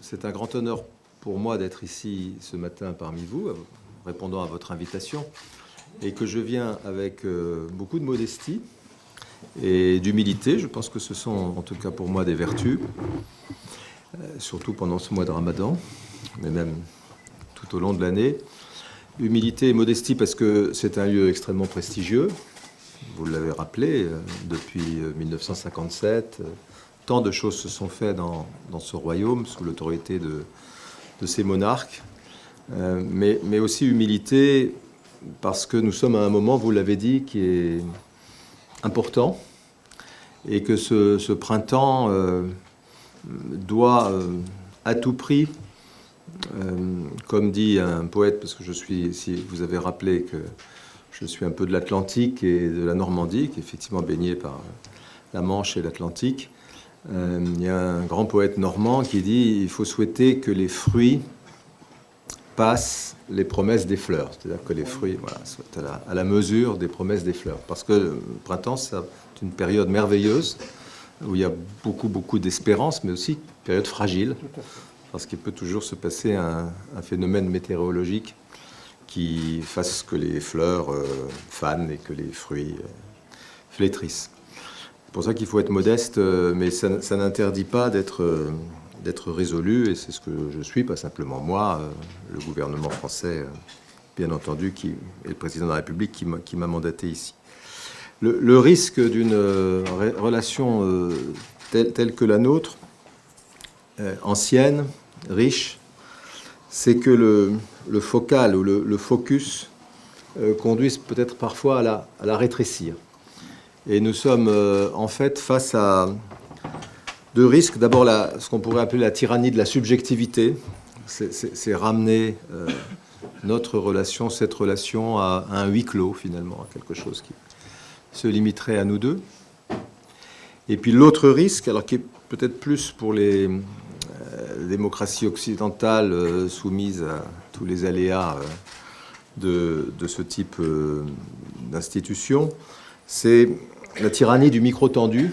C'est un grand honneur pour moi d'être ici ce matin parmi vous, répondant à votre invitation, et que je viens avec beaucoup de modestie et d'humilité. Je pense que ce sont, en tout cas pour moi, des vertus, surtout pendant ce mois de Ramadan, mais même tout au long de l'année. Humilité et modestie parce que c'est un lieu extrêmement prestigieux, vous l'avez rappelé, depuis 1957. Tant de choses se sont faites dans ce royaume sous l'autorité de ces monarques, mais aussi humilité parce que nous sommes à un moment, vous l'avez dit, qui est important et que ce printemps doit à tout prix, comme dit un poète, parce que si vous avez rappelé que je suis un peu de l'Atlantique et de la Normandie, qui est effectivement baignée par la Manche et l'Atlantique. Il y a un grand poète normand qui dit « Il faut souhaiter que les fruits passent les promesses des fleurs ». C'est-à-dire que les fruits soient à la mesure des promesses des fleurs. Parce que le printemps, c'est une période merveilleuse où il y a beaucoup d'espérance, mais aussi une période fragile. Parce qu'il peut toujours se passer un phénomène météorologique qui fasse que les fleurs fanent et que les fruits flétrissent. C'est pour ça qu'il faut être modeste, mais ça n'interdit pas d'être résolu, et c'est ce que je suis, pas simplement moi, le gouvernement français, bien entendu, et le président de la République qui m'a mandaté ici. Le risque d'une relation telle que la nôtre, ancienne, riche, c'est que le focal ou le focus conduise peut-être parfois à la rétrécir. Et nous sommes en fait face à deux risques. D'abord, ce qu'on pourrait appeler la tyrannie de la subjectivité. C'est ramener notre relation, cette relation à un huis clos, finalement, à quelque chose qui se limiterait à nous deux. Et puis l'autre risque, alors qui est peut-être plus pour les démocraties occidentales soumises à tous les aléas de ce type d'institution, c'est la tyrannie du micro tendu,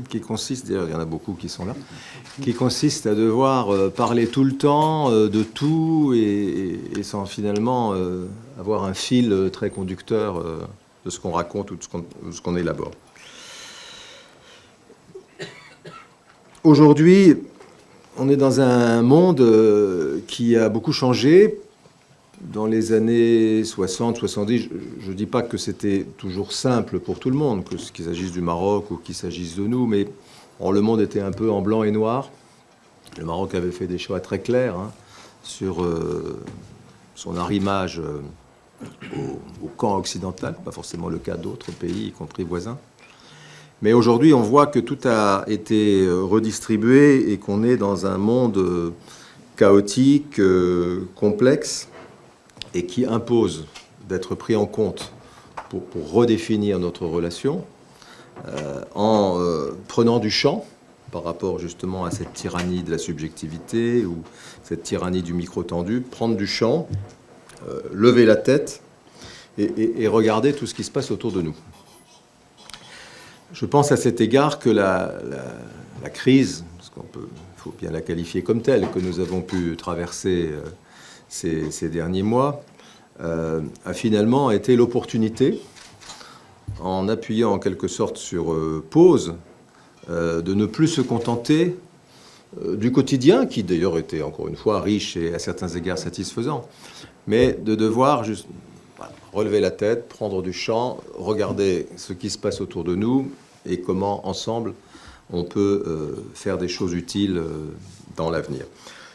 qui consiste, d'ailleurs il y en a beaucoup qui sont là, qui consiste à devoir parler tout le temps de tout et sans finalement avoir un fil très conducteur de ce qu'on raconte ou de ce qu'on élabore. Aujourd'hui, on est dans un monde qui a beaucoup changé. Dans les années 60, 70, je ne dis pas que c'était toujours simple pour tout le monde, qu'il s'agisse du Maroc ou qu'il s'agisse de nous, mais le monde était un peu en blanc et noir. Le Maroc avait fait des choix très clairs sur son arrimage au camp occidental, pas forcément le cas d'autres pays, y compris voisins. Mais aujourd'hui, on voit que tout a été redistribué et qu'on est dans un monde chaotique, complexe, et qui impose d'être pris en compte pour redéfinir notre relation en prenant du champ par rapport justement à cette tyrannie de la subjectivité ou cette tyrannie du micro tendu, prendre du champ, lever la tête et regarder tout ce qui se passe autour de nous. Je pense à cet égard que la crise, parce il faut bien la qualifier comme telle, que nous avons pu traverser ces derniers mois, a finalement été l'opportunité, en appuyant en quelque sorte sur pause, de ne plus se contenter du quotidien, qui d'ailleurs était encore une fois riche et à certains égards satisfaisant, mais de devoir juste relever la tête, prendre du champ, regarder ce qui se passe autour de nous et comment ensemble on peut faire des choses utiles dans l'avenir.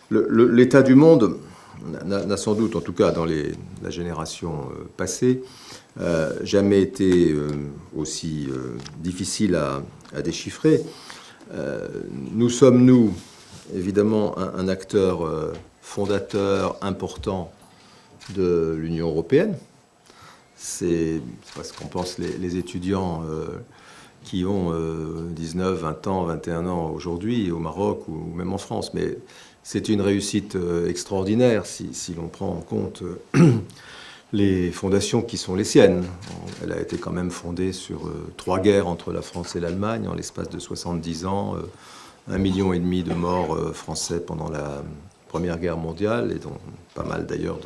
L'état du monde n'a sans doute, en tout cas dans la génération passée, jamais été aussi difficile à déchiffrer. Nous sommes, nous, évidemment, un acteur fondateur important de l'Union européenne. C'est parce qu'on pense les étudiants qui ont 19, 20 ans, 21 ans aujourd'hui au Maroc ou même en France, mais c'est une réussite extraordinaire si l'on prend en compte les fondations qui sont les siennes. Elle a été quand même fondée sur 3 guerres entre la France et l'Allemagne en l'espace de 70 ans, 1,5 million de morts français pendant la Première Guerre mondiale, et dont pas mal d'ailleurs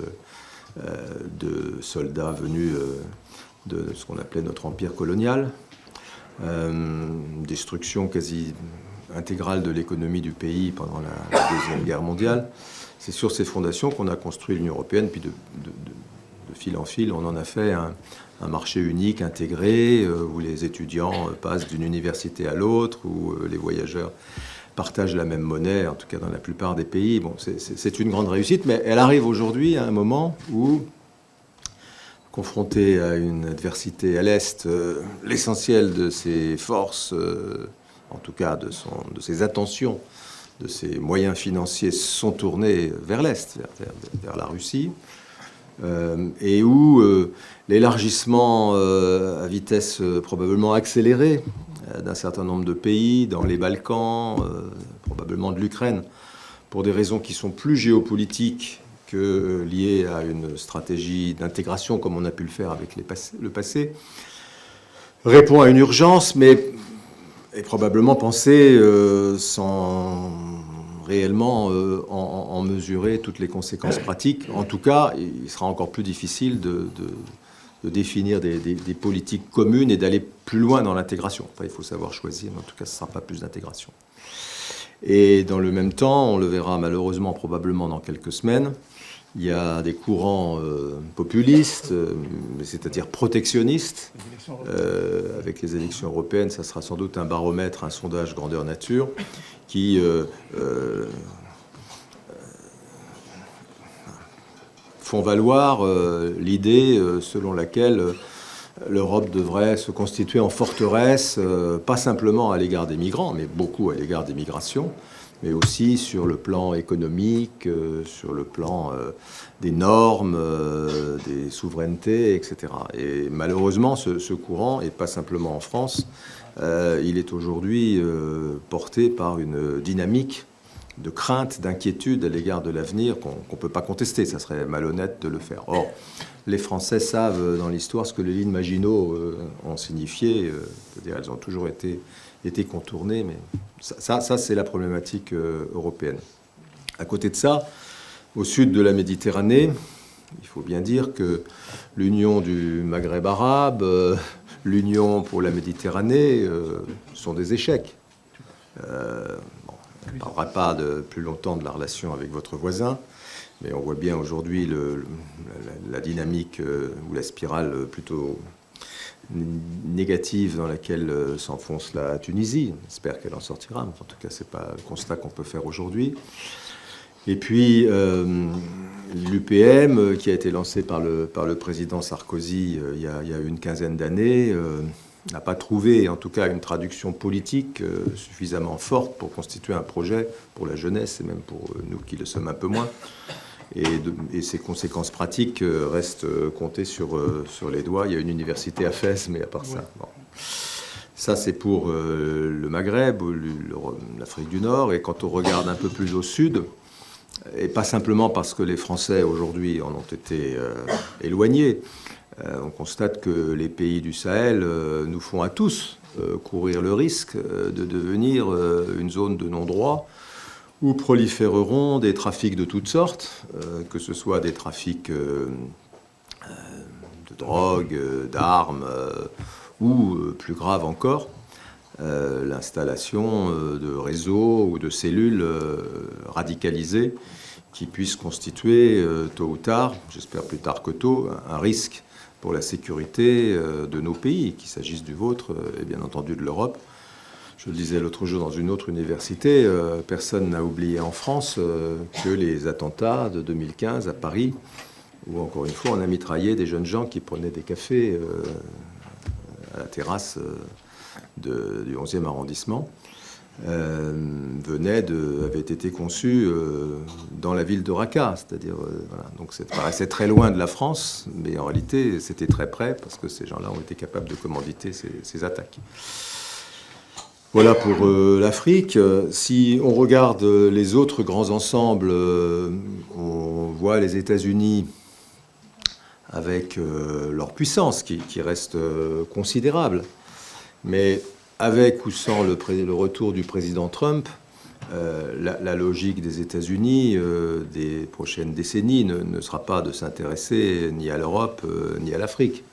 de soldats venus de ce qu'on appelait notre empire colonial. Destruction quasi intégrale de l'économie du pays pendant la Deuxième Guerre mondiale. C'est sur ces fondations qu'on a construit l'Union européenne, puis de fil en fil, on en a fait un marché unique, intégré, où les étudiants passent d'une université à l'autre, où les voyageurs partagent la même monnaie, en tout cas dans la plupart des pays. Bon, c'est une grande réussite, mais elle arrive aujourd'hui à un moment où, confronté à une adversité à l'Est, l'essentiel de ses forces, en tout cas de ses attentions, de ses moyens financiers sont tournés vers l'Est, vers la Russie, et où l'élargissement à vitesse probablement accélérée d'un certain nombre de pays, dans les Balkans, probablement de l'Ukraine, pour des raisons qui sont plus géopolitiques que liées à une stratégie d'intégration comme on a pu le faire avec le passé, répond à une urgence, mais est probablement pensée sans réellement en mesurer toutes les conséquences pratiques. En tout cas, il sera encore plus difficile de définir des politiques communes et d'aller plus loin dans l'intégration. Enfin, il faut savoir choisir, mais en tout cas, ce ne sera pas plus d'intégration. Et dans le même temps, on le verra malheureusement probablement dans quelques semaines, il y a des courants populistes, c'est-à-dire protectionnistes. Avec les élections européennes, ça sera sans doute un baromètre, un sondage grandeur nature, qui font valoir l'idée selon laquelle l'Europe devrait se constituer en forteresse, pas simplement à l'égard des migrants, mais beaucoup à l'égard des migrations, mais aussi sur le plan économique, sur le plan des normes, des souverainetés, etc. Et malheureusement, ce courant, et pas simplement en France, il est aujourd'hui porté par une dynamique de crainte, d'inquiétude à l'égard de l'avenir qu'on ne peut pas contester. Ça serait malhonnête de le faire. Or, les Français savent dans l'histoire ce que les lignes Maginot ont signifié. C'est-à-dire elles ont toujours été contournées, mais ça c'est la problématique européenne. À côté de ça, au sud de la Méditerranée, il faut bien dire que l'Union du Maghreb arabe, l'Union pour la Méditerranée sont des échecs. On ne parlera pas plus longtemps de la relation avec votre voisin, mais on voit bien aujourd'hui la dynamique ou la spirale plutôt négative dans laquelle s'enfonce la Tunisie. J'espère qu'elle en sortira, mais en tout cas, ce n'est pas le constat qu'on peut faire aujourd'hui. Et puis, l'UPM, qui a été lancée par le président Sarkozy il y a une quinzaine d'années, n'a pas trouvé, en tout cas, une traduction politique suffisamment forte pour constituer un projet pour la jeunesse, et même pour nous qui le sommes un peu moins. Et ses conséquences pratiques restent comptées sur les doigts. Il y a une université à Fès, mais à part ça... Bon. Ça, c'est pour le Maghreb ou l'Afrique du Nord. Et quand on regarde un peu plus au sud, et pas simplement parce que les Français, aujourd'hui, en ont été éloignés, on constate que les pays du Sahel nous font à tous courir le risque de devenir une zone de non-droit où proliféreront des trafics de toutes sortes, que ce soit des trafics de drogue, d'armes, ou, plus grave encore, l'installation de réseaux ou de cellules radicalisées qui puissent constituer, tôt ou tard, j'espère plus tard que tôt, un risque pour la sécurité de nos pays, qu'il s'agisse du vôtre et bien entendu de l'Europe. Je le disais l'autre jour dans une autre université, personne n'a oublié en France que les attentats de 2015 à Paris, où encore une fois on a mitraillé des jeunes gens qui prenaient des cafés à la terrasse du 11e arrondissement, avait été conçu dans la ville de Raqqa, c'est-à-dire voilà. Donc ça paraissait très loin de la France, mais en réalité c'était très près parce que ces gens-là ont été capables de commanditer ces attaques. Voilà pour l'Afrique. Si on regarde les autres grands ensembles, on voit les États-Unis avec leur puissance qui reste considérable. Mais avec ou sans le retour du président Trump, la logique des États-Unis des prochaines décennies ne sera pas de s'intéresser ni à l'Europe ni à l'Afrique.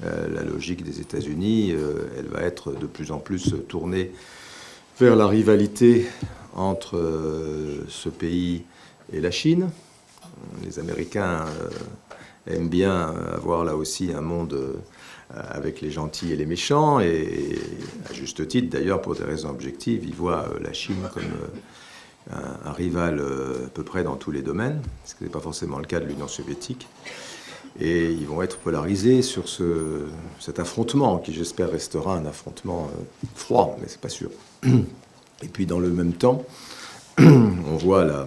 La logique des États-Unis, elle va être de plus en plus tournée vers la rivalité entre ce pays et la Chine. Les Américains aiment bien avoir là aussi un monde avec les gentils et les méchants, et à juste titre d'ailleurs, pour des raisons objectives, ils voient la Chine comme un rival à peu près dans tous les domaines, ce qui n'est pas forcément le cas de l'Union soviétique. Et ils vont être polarisés sur cet affrontement, qui j'espère restera un affrontement froid, mais c'est pas sûr. Et puis dans le même temps, on voit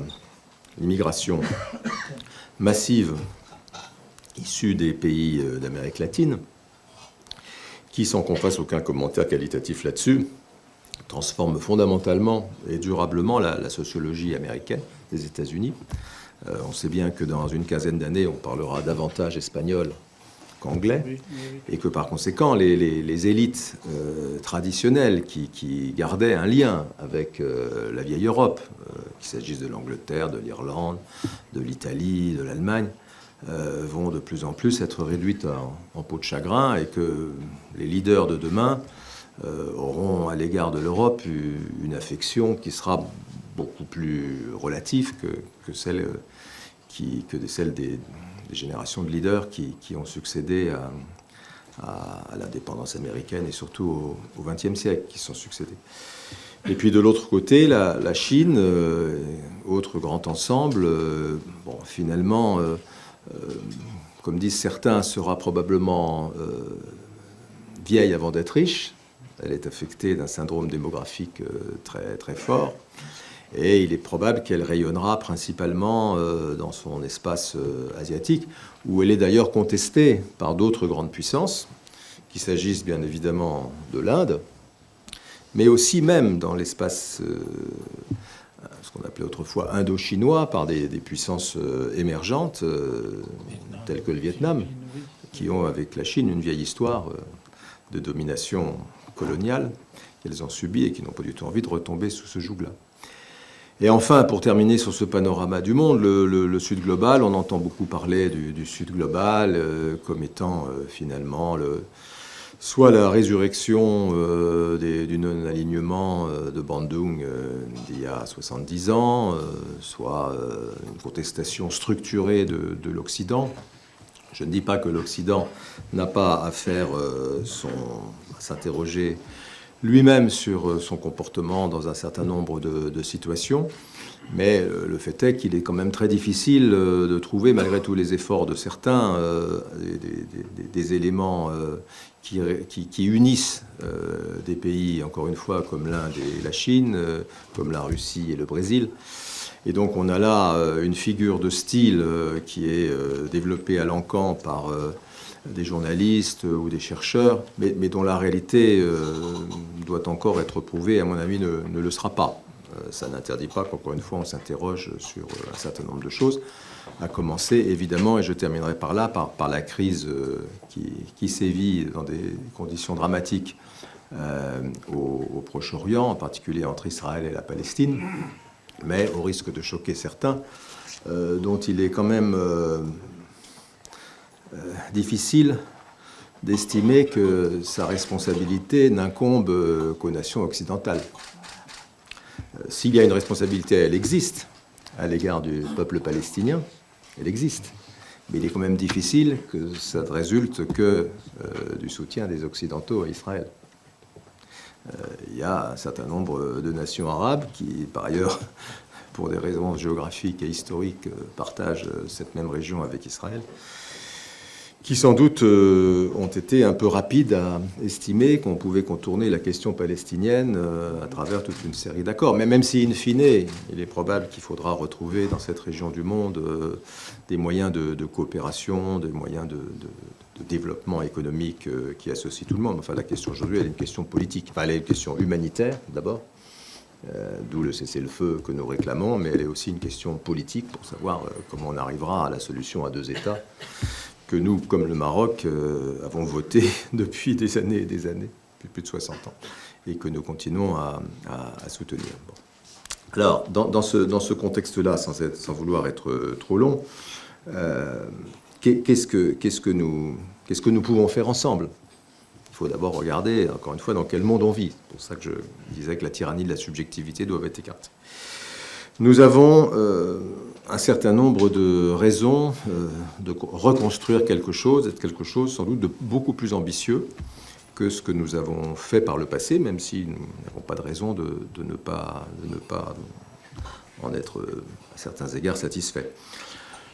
l'immigration massive issue des pays d'Amérique latine, qui, sans qu'on fasse aucun commentaire qualitatif là-dessus, transforme fondamentalement et durablement la sociologie américaine des États-Unis. On sait bien que dans une quinzaine d'années, on parlera davantage espagnol qu'anglais, et que par conséquent, les élites traditionnelles qui gardaient un lien avec la vieille Europe, qu'il s'agisse de l'Angleterre, de l'Irlande, de l'Italie, de l'Allemagne, vont de plus en plus être réduites en peau de chagrin, et que les leaders de demain auront à l'égard de l'Europe une affection qui sera beaucoup plus relative que celle des générations de leaders qui ont succédé à l'indépendance américaine et surtout au XXe siècle, qui sont succédés. Et puis de l'autre côté, la Chine, autre grand ensemble, finalement, comme disent certains, sera probablement vieille avant d'être riche. Elle est affectée d'un syndrome démographique très, très fort. Et il est probable qu'elle rayonnera principalement dans son espace asiatique, où elle est d'ailleurs contestée par d'autres grandes puissances, qu'il s'agisse bien évidemment de l'Inde, mais aussi même dans l'espace, ce qu'on appelait autrefois indo-chinois, par des puissances émergentes, telles que le Vietnam, qui ont avec la Chine une vieille histoire de domination coloniale qu'elles ont subie et qui n'ont pas du tout envie de retomber sous ce joug-là. Et enfin, pour terminer sur ce panorama du monde, le Sud global, on entend beaucoup parler du Sud global comme étant finalement soit la résurrection du non-alignement de Bandung d'il y a 70 ans, soit une contestation structurée de l'Occident. Je ne dis pas que l'Occident n'a pas à faire à s'interroger lui-même sur son comportement dans un certain nombre de situations, mais le fait est qu'il est quand même très difficile de trouver, malgré tous les efforts de certains, des éléments qui unissent des pays, encore une fois, comme l'Inde et la Chine, comme la Russie et le Brésil. Et donc on a là une figure de style qui est développée à l'encan par des journalistes ou des chercheurs, mais dont la réalité doit encore être prouvée, à mon avis ne le sera pas. Ça n'interdit pas qu'encore une fois on s'interroge sur un certain nombre de choses, à commencer évidemment, et je terminerai par là, par la crise qui sévit dans des conditions dramatiques au Proche-Orient, en particulier entre Israël et la Palestine, mais au risque de choquer certains, dont il est quand même difficile d'estimer que sa responsabilité n'incombe qu'aux nations occidentales. S'il y a une responsabilité, elle existe à l'égard du peuple palestinien, elle existe. Mais il est quand même difficile que ça ne résulte que du soutien des Occidentaux à Israël. Il y a un certain nombre de nations arabes qui, par ailleurs, pour des raisons géographiques et historiques, partagent cette même région avec Israël, qui sans doute ont été un peu rapides à estimer qu'on pouvait contourner la question palestinienne à travers toute une série d'accords. Mais même si, in fine, il est probable qu'il faudra retrouver dans cette région du monde des moyens de coopération, des moyens de développement économique qui associent tout le monde. Enfin, la question aujourd'hui, elle est une question politique. Enfin, elle est une question humanitaire, d'abord, d'où le cessez-le-feu que nous réclamons, mais elle est aussi une question politique pour savoir comment on arrivera à la solution à deux États que nous, comme le Maroc, avons voté depuis des années et des années, depuis plus de 60 ans, et que nous continuons à soutenir. Bon. Alors, dans ce contexte-là, sans vouloir être trop long, qu'est-ce que nous pouvons faire ensemble? Il faut d'abord regarder, encore une fois, dans quel monde on vit. C'est pour ça que je disais que la tyrannie de la subjectivité doit être écartée. Nous avons un certain nombre de raisons de reconstruire quelque chose sans doute de beaucoup plus ambitieux que ce que nous avons fait par le passé, même si nous n'avons pas de raison de ne pas en être, à certains égards, satisfaits.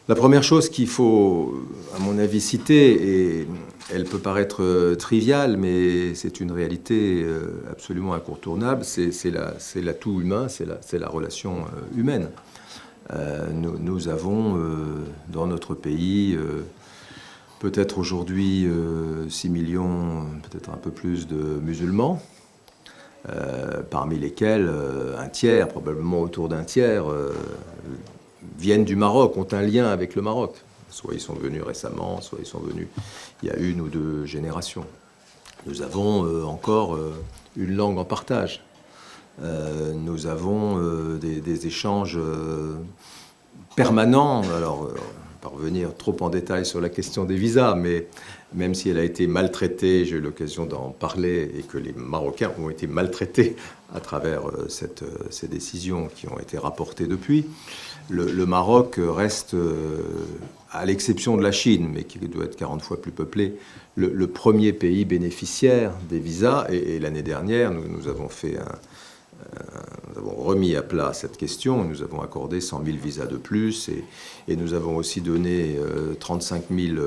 La première chose qu'il faut, à mon avis, citer, et elle peut paraître triviale, mais c'est une réalité absolument incontournable, c'est l'atout humain, c'est la relation humaine. Nous avons dans notre pays peut-être aujourd'hui 6 millions, peut-être un peu plus de musulmans, parmi lesquels un tiers, probablement autour d'un tiers, viennent du Maroc, ont un lien avec le Maroc. Soit ils sont venus récemment, soit ils sont venus il y a 1 ou 2 générations. Nous avons encore une langue en partage. Nous avons des échanges permanents. Alors, pas revenir trop en détail sur la question des visas, mais même si elle a été maltraitée, j'ai eu l'occasion d'en parler, et que les Marocains ont été maltraités à travers ces décisions qui ont été rapportées depuis, le Maroc reste, à l'exception de la Chine, mais qui doit être 40 fois plus peuplé, le premier pays bénéficiaire des visas. Et l'année dernière, nous avons remis à plat cette question. Nous avons accordé 100 000 visas de plus, et nous avons aussi donné 35 000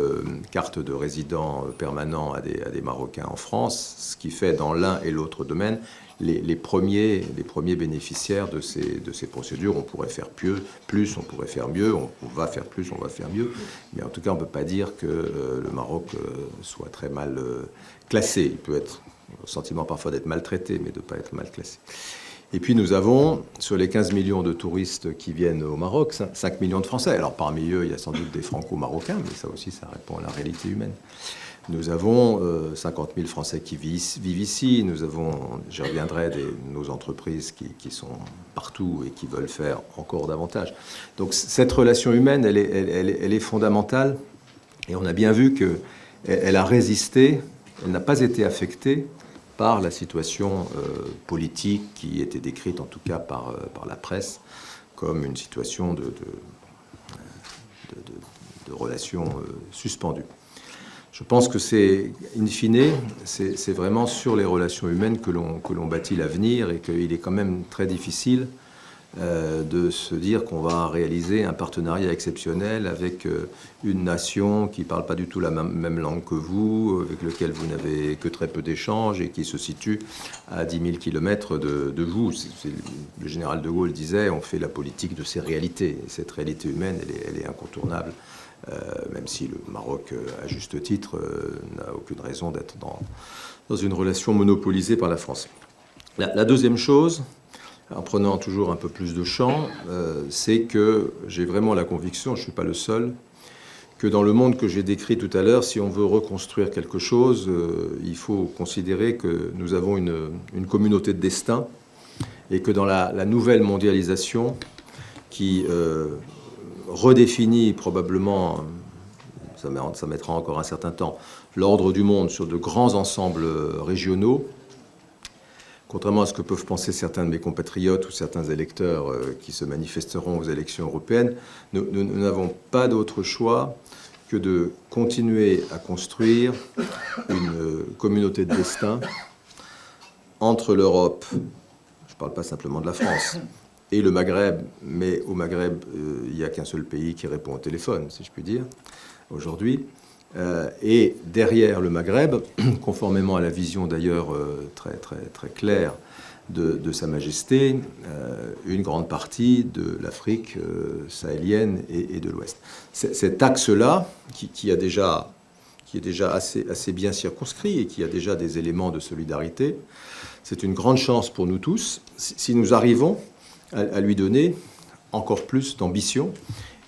cartes de résidents permanents à des Marocains en France, ce qui fait dans l'un et l'autre domaine les premiers bénéficiaires de ces procédures. On pourrait faire plus, on pourrait faire mieux, on va faire plus, on va faire mieux, mais en tout cas on ne peut pas dire que le Maroc soit très mal classé. Il peut être le sentiment parfois d'être maltraité, mais de ne pas être mal classé. Et puis nous avons, sur les 15 millions de touristes qui viennent au Maroc, 5 millions de Français. Alors parmi eux, il y a sans doute des Franco-Marocains, mais ça aussi, ça répond à la réalité humaine. Nous avons 50 000 Français qui vivent ici. Nous avons, j'y reviendrai, nos entreprises qui sont partout et qui veulent faire encore davantage. Donc cette relation humaine, elle est fondamentale. Et on a bien vu qu'elle a résisté, elle n'a pas été affectée par la situation politique qui était décrite, en tout cas par la presse, comme une situation de relations suspendues. Je pense que c'est, in fine, c'est vraiment sur les relations humaines que l'on bâtit l'avenir, et qu'il est quand même très difficile de se dire qu'on va réaliser un partenariat exceptionnel avec une nation qui ne parle pas du tout la même langue que vous, avec laquelle vous n'avez que très peu d'échanges et qui se situe à 10 000 kilomètres de vous. Le général de Gaulle disait, on fait la politique de ces réalités. Et cette réalité humaine, elle est incontournable, même si le Maroc, à juste titre, n'a aucune raison d'être dans une relation monopolisée par la France. La deuxième chose, en prenant toujours un peu plus de champ, c'est que j'ai vraiment la conviction, je ne suis pas le seul, que dans le monde que j'ai décrit tout à l'heure, si on veut reconstruire quelque chose, il faut considérer que nous avons une communauté de destin, et que dans la nouvelle mondialisation qui redéfinit probablement, ça mettra encore un certain temps, l'ordre du monde sur de grands ensembles régionaux, contrairement à ce que peuvent penser certains de mes compatriotes ou certains électeurs qui se manifesteront aux élections européennes, nous n'avons pas d'autre choix que de continuer à construire une communauté de destin entre l'Europe, je ne parle pas simplement de la France, et le Maghreb, mais au Maghreb, il n'y a qu'un seul pays qui répond au téléphone, si je puis dire, aujourd'hui. Et derrière le Maghreb, conformément à la vision d'ailleurs très, très, très claire de Sa Majesté, une grande partie de l'Afrique sahélienne et de l'Ouest. Cet axe-là, qui est déjà assez bien circonscrit et qui a déjà des éléments de solidarité, c'est une grande chance pour nous tous si nous arrivons à lui donner encore plus d'ambition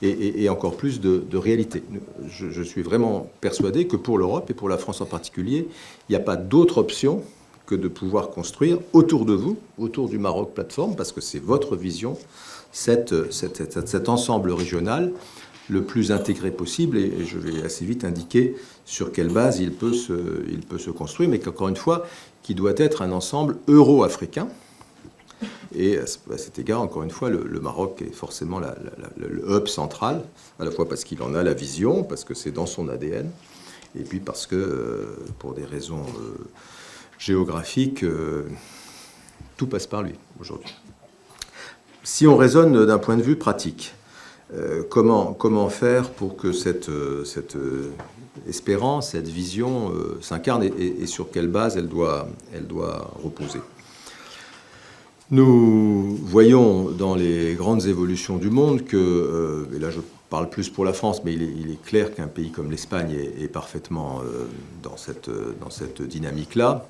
et encore plus de réalité. Je suis vraiment persuadé que pour l'Europe et pour la France en particulier, il n'y a pas d'autre option que de pouvoir construire autour de vous, autour du Maroc Plateforme, parce que c'est votre vision, cet ensemble régional le plus intégré possible, et je vais assez vite indiquer sur quelle base il peut se construire, mais qu'encore une fois, qui doit être un ensemble euro-africain. Et à cet égard, encore une fois, le Maroc est forcément le hub central, à la fois parce qu'il en a la vision, parce que c'est dans son ADN, et puis parce que, pour des raisons géographiques, tout passe par lui aujourd'hui. Si on raisonne d'un point de vue pratique, comment faire pour que cette espérance, cette vision s'incarne et sur quelle base elle doit reposer? Nous voyons dans les grandes évolutions du monde que, et là je parle plus pour la France, mais il est clair qu'un pays comme l'Espagne est parfaitement dans cette dynamique-là.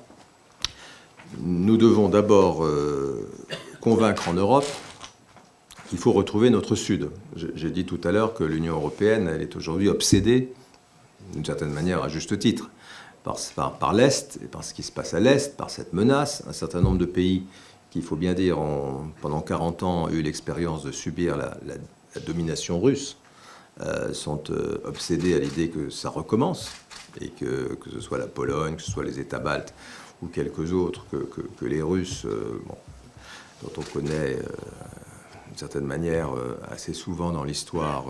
Nous devons d'abord convaincre en Europe qu'il faut retrouver notre Sud. J'ai dit tout à l'heure que l'Union européenne, elle est aujourd'hui obsédée, d'une certaine manière à juste titre, par l'Est, et par ce qui se passe à l'Est, par cette menace. Un certain nombre de pays qui, il faut bien dire, pendant 40 ans, ont eu l'expérience de subir la domination russe, sont obsédés à l'idée que ça recommence, et que ce soit la Pologne, que ce soit les États baltes, ou quelques autres, que les Russes, dont on connaît d'une certaine manière assez souvent dans l'histoire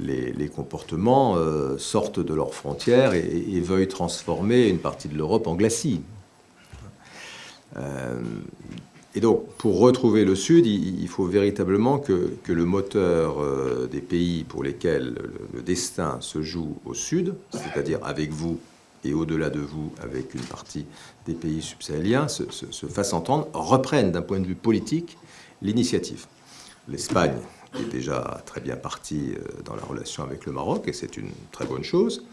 les comportements, sortent de leurs frontières et veuillent transformer une partie de l'Europe en glacis. Et donc, pour retrouver le Sud, il faut véritablement que le moteur des pays pour lesquels le destin se joue au Sud, c'est-à-dire avec vous et au-delà de vous, avec une partie des pays subsahéliens, se fasse entendre, reprenne d'un point de vue politique l'initiative. L'Espagne est déjà très bien partie dans la relation avec le Maroc, et c'est une très bonne chose.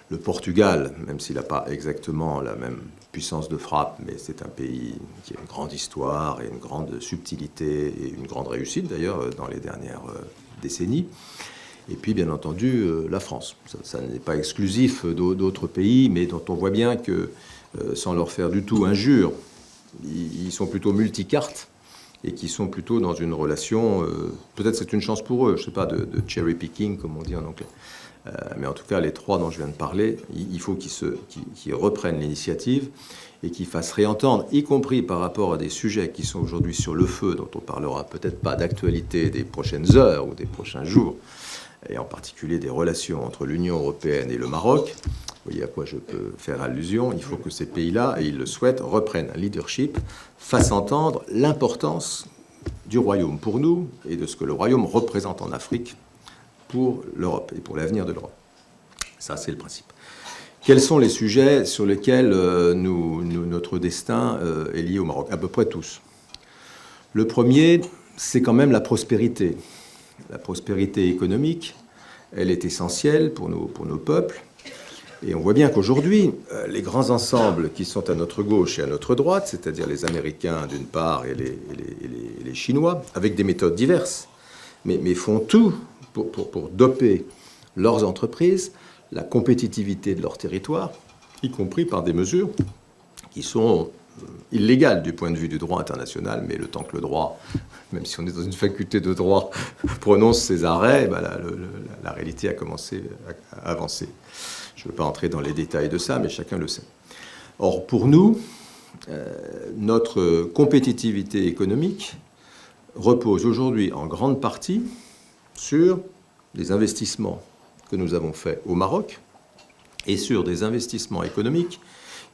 Le Portugal, même s'il n'a pas exactement la même puissance de frappe, mais c'est un pays qui a une grande histoire et une grande subtilité et une grande réussite d'ailleurs dans les dernières décennies. Et puis bien entendu la France. Ça n'est pas exclusif d'autres pays, mais dont on voit bien que, sans leur faire du tout injure, ils sont plutôt multicartes et qui sont plutôt dans une relation, peut-être c'est une chance pour eux, je ne sais pas, de cherry picking comme on dit en anglais. Mais en tout cas, les trois dont je viens de parler, il faut qu'ils reprennent l'initiative et qu'ils fassent réentendre, y compris par rapport à des sujets qui sont aujourd'hui sur le feu, dont on parlera peut-être pas d'actualité des prochaines heures ou des prochains jours, et en particulier des relations entre l'Union européenne et le Maroc. Vous voyez à quoi je peux faire allusion. Il faut que ces pays-là, et ils le souhaitent, reprennent un leadership, fassent entendre l'importance du royaume pour nous et de ce que le royaume représente en Afrique pour l'Europe et pour l'avenir de l'Europe. Ça, c'est le principe. Quels sont les sujets sur lesquels notre destin est lié au Maroc? À peu près tous. Le premier, c'est quand même la prospérité. La prospérité économique, elle est essentielle pour nos peuples. Et on voit bien qu'aujourd'hui, les grands ensembles qui sont à notre gauche et à notre droite, c'est-à-dire les Américains d'une part et les Chinois, avec des méthodes diverses, mais font tout pour doper leurs entreprises, la compétitivité de leur territoire, y compris par des mesures qui sont illégales du point de vue du droit international, mais le temps que le droit, même si on est dans une faculté de droit, prononce ses arrêts, ben la réalité a commencé à avancer. Je ne veux pas entrer dans les détails de ça, mais chacun le sait. Or, pour nous, notre compétitivité économique repose aujourd'hui en grande partie sur des investissements que nous avons faits au Maroc et sur des investissements économiques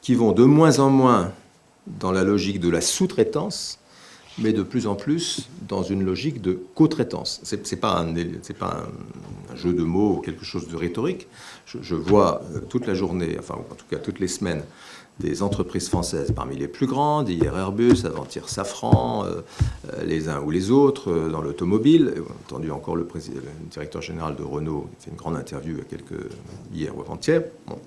qui vont de moins en moins dans la logique de la sous-traitance, mais de plus en plus dans une logique de co-traitance. Ce n'est pas un jeu de mots ou quelque chose de rhétorique. Je vois toute la journée, enfin en tout cas toutes les semaines, des entreprises françaises parmi les plus grandes, hier Airbus, avant-hier Safran, les uns ou les autres dans l'automobile. On a entendu encore le directeur général de Renault, qui fait une grande interview hier ou avant-hier. Bon.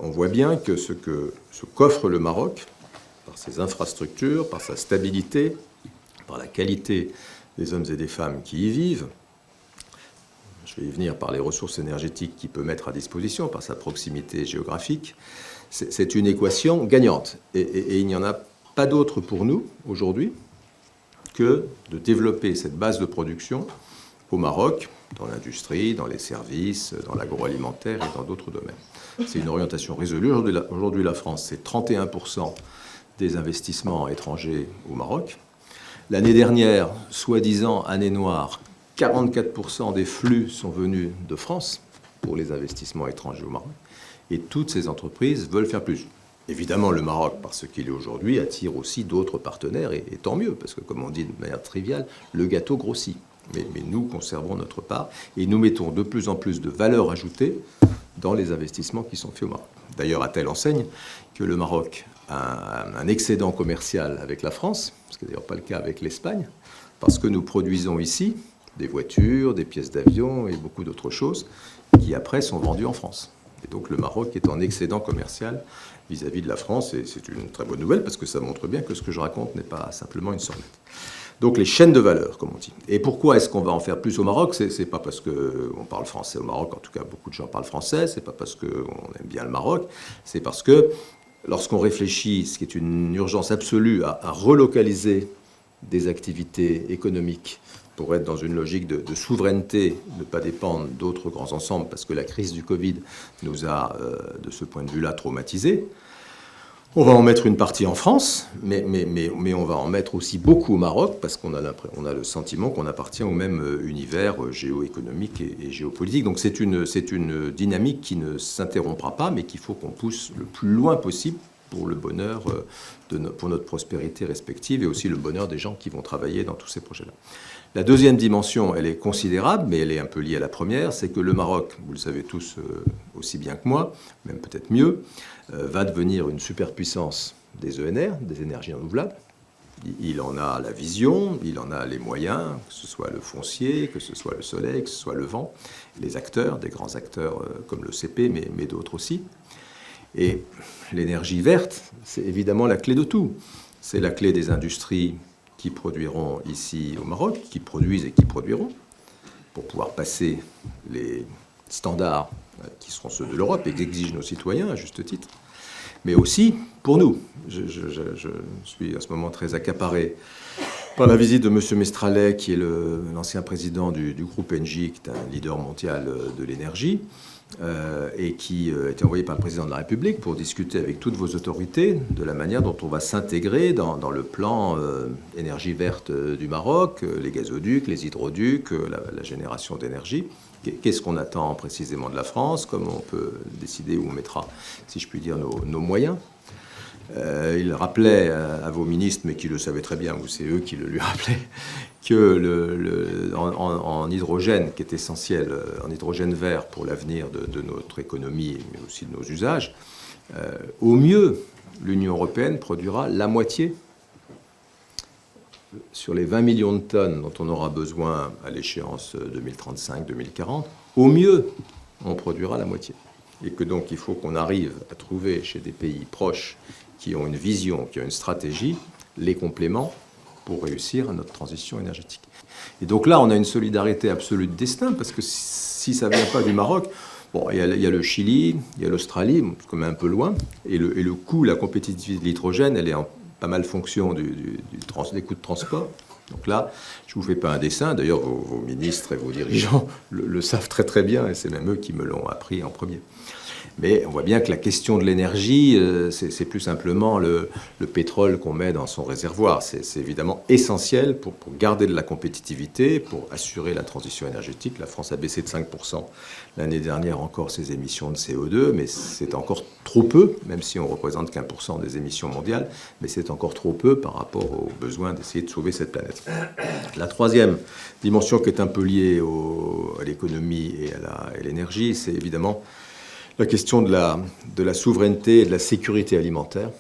On voit bien que ce qu'offre le Maroc, par ses infrastructures, par sa stabilité, par la qualité des hommes et des femmes qui y vivent, je vais y venir par les ressources énergétiques qu'il peut mettre à disposition, par sa proximité géographique, c'est une équation gagnante. Et il n'y en a pas d'autre pour nous, aujourd'hui, que de développer cette base de production au Maroc, dans l'industrie, dans les services, dans l'agroalimentaire et dans d'autres domaines. C'est une orientation résolue. Aujourd'hui, la France, c'est 31% des investissements étrangers au Maroc. L'année dernière, soi-disant année noire, 44% des flux sont venus de France pour les investissements étrangers au Maroc. Et toutes ces entreprises veulent faire plus. Évidemment, le Maroc, parce qu'il est aujourd'hui, attire aussi d'autres partenaires, et tant mieux, parce que, comme on dit de manière triviale, le gâteau grossit. Mais nous conservons notre part, et nous mettons de plus en plus de valeur ajoutée dans les investissements qui sont faits au Maroc. D'ailleurs, à telle enseigne que le Maroc a un excédent commercial avec la France, ce qui n'est d'ailleurs pas le cas avec l'Espagne, parce que nous produisons ici des voitures, des pièces d'avion et beaucoup d'autres choses qui après sont vendues en France. Et donc le Maroc est en excédent commercial vis-à-vis de la France, et c'est une très bonne nouvelle parce que ça montre bien que ce que je raconte n'est pas simplement une sornette. Donc les chaînes de valeur, comme on dit. Et pourquoi est-ce qu'on va en faire plus au Maroc? C'est pas parce qu'on parle français au Maroc, en tout cas beaucoup de gens parlent français, c'est pas parce qu'on aime bien le Maroc, c'est parce que lorsqu'on réfléchit, ce qui est une urgence absolue, à relocaliser des activités économiques pour être dans une logique de souveraineté, ne pas dépendre d'autres grands ensembles, parce que la crise du Covid nous a, de ce point de vue-là, traumatisés. On va en mettre une partie en France, mais on va en mettre aussi beaucoup au Maroc, parce qu'on a le sentiment qu'on appartient au même univers géoéconomique et géopolitique. Donc c'est une dynamique qui ne s'interrompra pas, mais qu'il faut qu'on pousse le plus loin possible pour le bonheur, pour notre prospérité respective, et aussi le bonheur des gens qui vont travailler dans tous ces projets-là. La deuxième dimension, elle est considérable, mais elle est un peu liée à la première, c'est que le Maroc, vous le savez tous aussi bien que moi, même peut-être mieux, va devenir une superpuissance des ENR, des énergies renouvelables. Il en a la vision, il en a les moyens, que ce soit le foncier, que ce soit le soleil, que ce soit le vent, les acteurs, des grands acteurs comme le CP, mais d'autres aussi. Et l'énergie verte, c'est évidemment la clé de tout. C'est la clé des industries qui produiront ici au Maroc, qui produisent et qui produiront, pour pouvoir passer les standards qui seront ceux de l'Europe et qu'exigent nos citoyens, à juste titre, mais aussi pour nous. Je suis à ce moment très accaparé par la visite de M. Mestralet, qui est l'ancien président du groupe Engie, qui est un leader mondial de l'énergie, et qui a été envoyé par le président de la République pour discuter avec toutes vos autorités de la manière dont on va s'intégrer dans le plan énergie verte du Maroc, les gazoducs, les hydroducs, la génération d'énergie. Qu'est-ce qu'on attend précisément de la France? Comment on peut décider où on mettra, si je puis dire, nos moyens? Il rappelait à vos ministres, mais qui le savaient très bien, ou c'est eux qui le lui rappelaient, que en hydrogène, qui est essentiel, en hydrogène vert pour l'avenir de notre économie, mais aussi de nos usages, au mieux, l'Union européenne produira la moitié sur les 20 millions de tonnes dont on aura besoin à l'échéance 2035-2040. Au mieux, on produira la moitié. Et que donc il faut qu'on arrive à trouver chez des pays proches qui ont une vision, qui ont une stratégie, les compléments pour réussir à notre transition énergétique. Et donc là, on a une solidarité absolue de destin, parce que si ça ne vient pas du Maroc, bon, il y a le Chili, il y a l'Australie, comme un peu loin, et le coût, la compétitivité de l'hydrogène, elle est en pas mal fonction des coûts de transport. Donc là, je ne vous fais pas un dessin, d'ailleurs vos ministres et vos dirigeants le savent très très bien, et c'est même eux qui me l'ont appris en premier. Mais on voit bien que la question de l'énergie, c'est plus simplement le pétrole qu'on met dans son réservoir. C'est évidemment essentiel pour garder de la compétitivité, pour assurer la transition énergétique. La France a baissé de 5% l'année dernière encore ses émissions de CO2, mais c'est encore trop peu, même si on représente qu'1% des émissions mondiales, mais c'est encore trop peu par rapport aux besoins d'essayer de sauver cette planète. La troisième dimension qui est un peu liée à l'économie et à l'énergie, c'est évidemment la question de la souveraineté et de la sécurité alimentaire.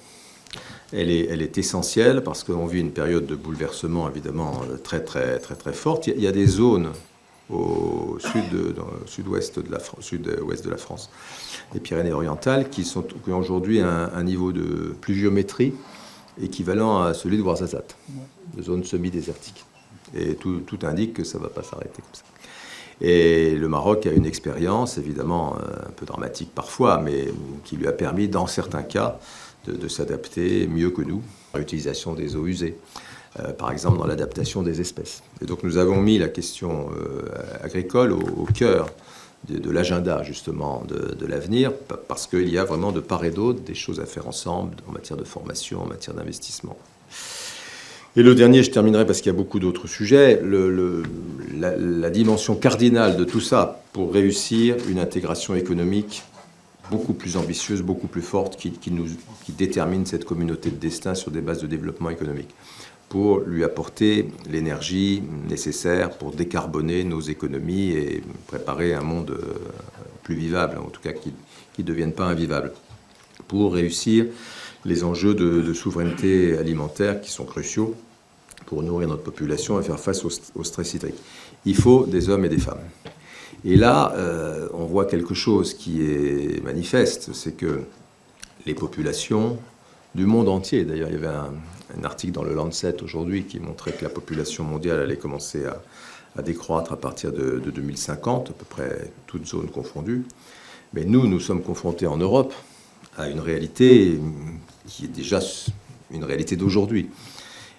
Elle est essentielle parce qu'on vit une période de bouleversement évidemment très très très très forte. Il y a des zones au sud-ouest de la France, les Pyrénées-Orientales, qui ont aujourd'hui un niveau de pluviométrie équivalent à celui de Ouarzazate, de zone semi-désertique. Et tout indique que ça ne va pas s'arrêter comme ça. Et le Maroc a une expérience, évidemment, un peu dramatique parfois, mais qui lui a permis, dans certains cas, de s'adapter mieux que nous à l'utilisation des eaux usées, par exemple dans l'adaptation des espèces. Et donc nous avons mis la question agricole au cœur de l'agenda, justement, de l'avenir, parce qu'il y a vraiment de part et d'autre des choses à faire ensemble en matière de formation, en matière d'investissement. Et le dernier, je terminerai parce qu'il y a beaucoup d'autres sujets, la dimension cardinale de tout ça pour réussir une intégration économique beaucoup plus ambitieuse, beaucoup plus forte, qui détermine cette communauté de destin sur des bases de développement économique, pour lui apporter l'énergie nécessaire pour décarboner nos économies et préparer un monde plus vivable, en tout cas qui ne devienne pas invivable, pour réussir les enjeux de souveraineté alimentaire qui sont cruciaux pour nourrir notre population et faire face au stress hydrique. Il faut des hommes et des femmes. Et là, on voit quelque chose qui est manifeste, c'est que les populations du monde entier, d'ailleurs il y avait un article dans le Lancet aujourd'hui qui montrait que la population mondiale allait commencer à décroître à partir de 2050, à peu près toutes zones confondues. Mais nous sommes confrontés en Europe à une réalité qui est déjà une réalité d'aujourd'hui.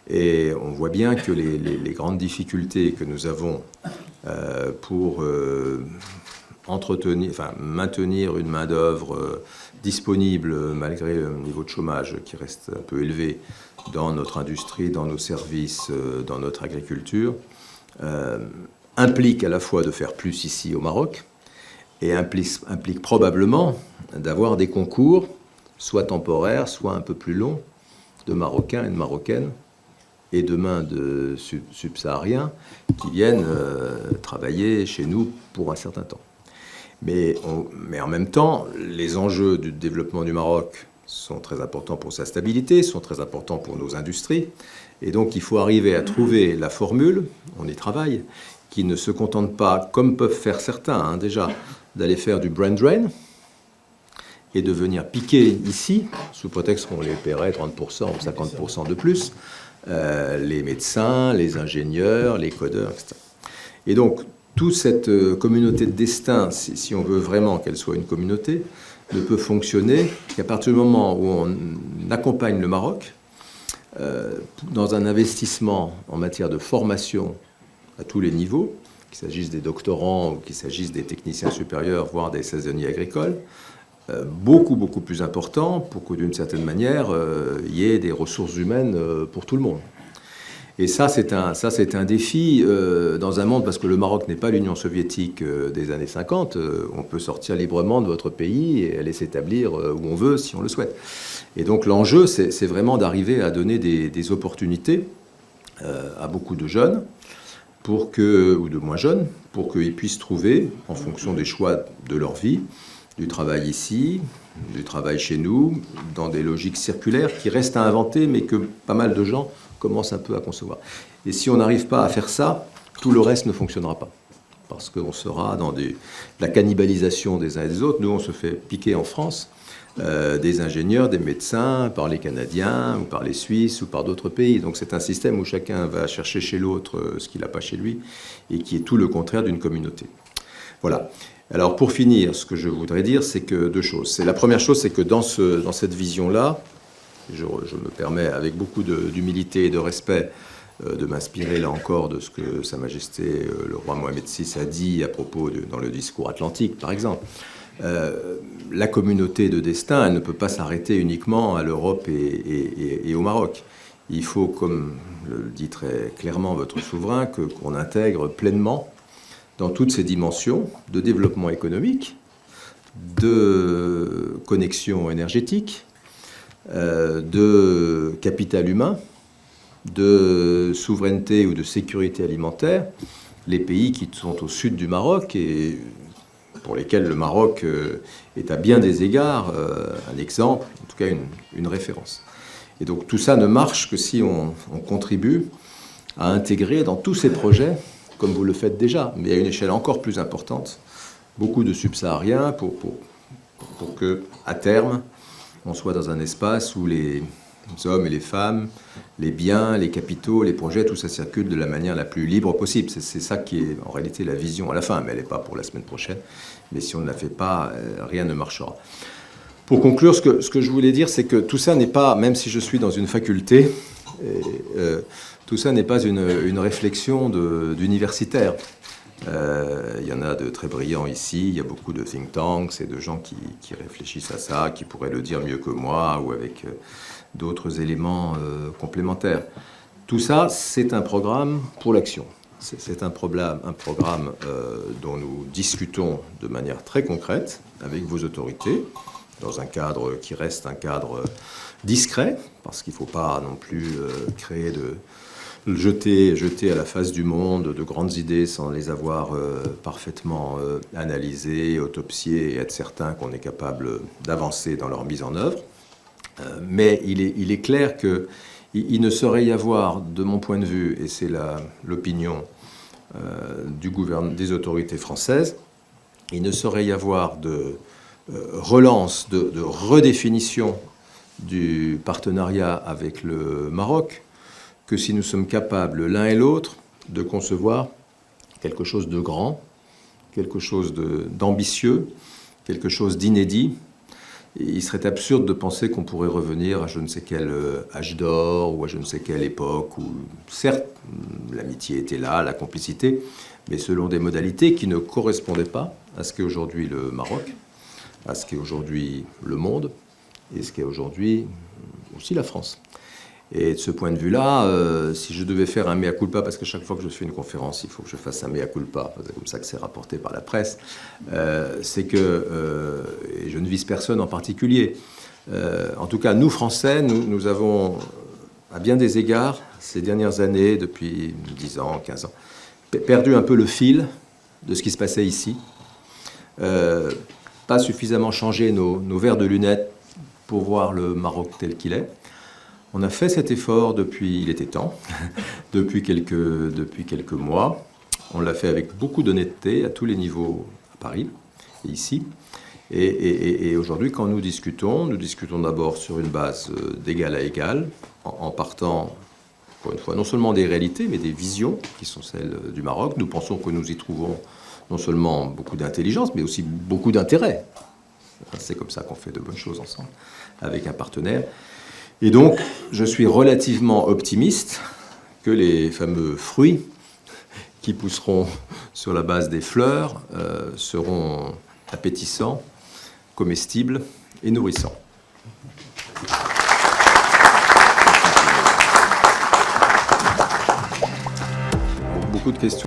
Et on voit bien que les grandes difficultés que nous avons pour maintenir une main-d'œuvre disponible malgré le niveau de chômage qui reste un peu élevé dans notre industrie, dans nos services, dans notre agriculture, implique à la fois de faire plus ici au Maroc et implique probablement d'avoir des concours, soit temporaires, soit un peu plus longs, de Marocains et de Marocaines, et demain de subsahariens qui viennent travailler chez nous pour un certain temps. Mais en même temps, les enjeux du développement du Maroc sont très importants pour sa stabilité, sont très importants pour nos industries. Et donc il faut arriver à trouver la formule, on y travaille, qui ne se contente pas, comme peuvent faire certains déjà, d'aller faire du brain drain et de venir piquer ici, sous prétexte qu'on les paierait 30% ou 50% de plus, les médecins, les ingénieurs, les codeurs, etc. Et donc, toute cette communauté de destin, si on veut vraiment qu'elle soit une communauté, ne peut fonctionner qu'à partir du moment où on accompagne le Maroc dans un investissement en matière de formation à tous les niveaux, qu'il s'agisse des doctorants ou qu'il s'agisse des techniciens supérieurs, voire des saisonniers agricoles, beaucoup plus important pour que d'une certaine manière il y ait des ressources humaines pour tout le monde. Et ça c'est un défi dans un monde, parce que le Maroc n'est pas l'Union soviétique des années 50, on peut sortir librement de votre pays et aller s'établir où on veut si on le souhaite. Et donc l'enjeu c'est vraiment d'arriver à donner des opportunités à beaucoup de jeunes, ou de moins jeunes, pour qu'ils puissent trouver, en fonction des choix de leur vie, du travail ici, du travail chez nous, dans des logiques circulaires qui restent à inventer, mais que pas mal de gens commencent un peu à concevoir. Et si on n'arrive pas à faire ça, tout le reste ne fonctionnera pas. Parce qu'on sera dans la cannibalisation des uns et des autres. Nous, on se fait piquer en France des ingénieurs, des médecins, par les Canadiens, ou par les Suisses, ou par d'autres pays. Donc c'est un système où chacun va chercher chez l'autre ce qu'il n'a pas chez lui, et qui est tout le contraire d'une communauté. Voilà. Alors pour finir, ce que je voudrais dire, c'est que deux choses. La première chose, c'est que dans cette vision-là, je me permets avec beaucoup d'humilité et de respect de m'inspirer là encore de ce que Sa Majesté le roi Mohamed VI a dit à propos dans le discours atlantique, par exemple. La communauté de destin, elle ne peut pas s'arrêter uniquement à l'Europe et au Maroc. Il faut, comme le dit très clairement votre souverain, qu'on intègre pleinement dans toutes ces dimensions de développement économique, de connexion énergétique, de capital humain, de souveraineté ou de sécurité alimentaire, les pays qui sont au sud du Maroc et pour lesquels le Maroc est à bien des égards un exemple, en tout cas une référence. Et donc tout ça ne marche que si on contribue à intégrer dans tous ces projets, comme vous le faites déjà, mais à une échelle encore plus importante, beaucoup de subsahariens pour que, à terme, on soit dans un espace où les hommes et les femmes, les biens, les capitaux, les projets, tout ça circule de la manière la plus libre possible. C'est ça qui est en réalité la vision à la fin, mais elle n'est pas pour la semaine prochaine. Mais si on ne la fait pas, rien ne marchera. Pour conclure, ce que je voulais dire, c'est que tout ça n'est pas, même si je suis dans une faculté, tout ça n'est pas une réflexion d'universitaire. Il y en a de très brillants ici, il y a beaucoup de think tanks et de gens qui réfléchissent à ça, qui pourraient le dire mieux que moi ou avec d'autres éléments complémentaires. Tout ça, c'est un programme pour l'action. C'est un programme dont nous discutons de manière très concrète avec vos autorités, dans un cadre qui reste un cadre discret, parce qu'il ne faut pas non plus jeter à la face du monde de grandes idées sans les avoir parfaitement analysées, autopsiées et être certain qu'on est capable d'avancer dans leur mise en œuvre. Mais il est clair qu'il ne saurait y avoir, de mon point de vue, et c'est l'opinion des autorités françaises, il ne saurait y avoir de relance, de redéfinition du partenariat avec le Maroc que si nous sommes capables, l'un et l'autre, de concevoir quelque chose de grand, quelque chose d'ambitieux, quelque chose d'inédit. Il serait absurde de penser qu'on pourrait revenir à je ne sais quel âge d'or ou à je ne sais quelle époque où, certes, l'amitié était là, la complicité, mais selon des modalités qui ne correspondaient pas à ce qu'est aujourd'hui le Maroc, à ce qu'est aujourd'hui le monde et ce qu'est aujourd'hui aussi la France. Et de ce point de vue-là, si je devais faire un mea culpa, parce que chaque fois que je fais une conférence, il faut que je fasse un mea culpa, c'est comme ça que c'est rapporté par la presse, c'est que, et je ne vise personne en particulier, en tout cas, nous, Français, nous avons, à bien des égards, ces dernières années, depuis 10 ans, 15 ans, perdu un peu le fil de ce qui se passait ici, pas suffisamment changé nos verres de lunettes pour voir le Maroc tel qu'il est. On a fait cet effort depuis, il était temps, depuis quelques mois. On l'a fait avec beaucoup d'honnêteté à tous les niveaux à Paris et ici. Et aujourd'hui, quand nous discutons d'abord sur une base d'égal à égal, en partant, encore une fois, non seulement des réalités, mais des visions qui sont celles du Maroc. Nous pensons que nous y trouvons non seulement beaucoup d'intelligence, mais aussi beaucoup d'intérêt. C'est comme ça qu'on fait de bonnes choses ensemble, avec un partenaire. Et donc, je suis relativement optimiste que les fameux fruits qui pousseront sur la base des fleurs seront appétissants, comestibles et nourrissants. Beaucoup de questions.